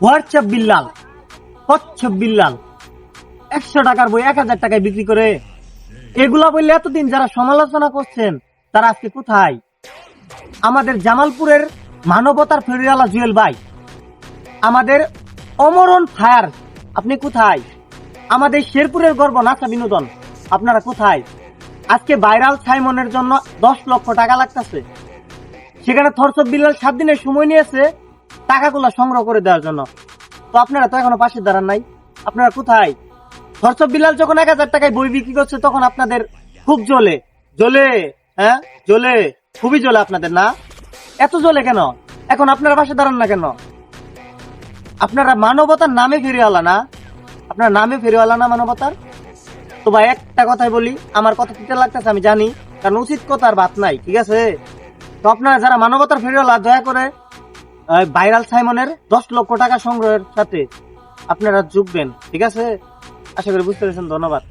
WhatsApp Billal, কচ্ছপ বিল্লাল 100 টাকার বই 1000 টাকায় বিক্রি করে। এগুলা বললে এতদিন যারা সমালোচনা করছেন তারা আজকে কোথায়? আমাদের জামালপুরের মানবতার ফেরিওয়ালা জুয়েল ভাই, আমাদের অমরণ ফায়ার, আপনি কোথায়? আমাদের শেরপুরের গর্ব নাসা বিনোদন, আপনারা কোথায়? আজকে ভাইরাল সাইমনের জন্য 10 লক্ষ টাকা লাগতেছে, সেখানে থরসব বিল্লাল 7 দিনের সময় নিয়েছে টাকাগুলো সংগ্রহ করে দেওয়ার জন্য। তো আপনারা তো এখনো পাশে দাঁড়ান নাই, আপনারা কোথায়? থরসব বিল্লাল যখন 1000 টাকায় বই বিক্রি করছে তখন আপনাদের খুব জ্বলে জ্বলে, হ্যাঁ জ্বলে, খুবই জ্বলে আপনাদের, না? এত জ্বলে কেন? এখন আপনারা পাশে দাঁড়ান না কেন? আপনারা মানবতার নামে ফেরিওয়ালা না? আপনার নামে ফেরিওয়ালা না মানবতার? তো ভাই একটা কথাই বলি, আমার কথা তিতে লাগতেছে আমি জানি, কারণ উচিত কথার বাত নাই, ঠিক আছে? তো আপনারা যারা মানবতার ফেরিওয়ালা, দয়া করে ভাইরাল সাইমনের 10 লক্ষ টাকা সংগ্রহের সাথে আপনারা যোগ দেন, ঠিক আছে? আশা করি বুঝতে পেরেছেন। ধন্যবাদ।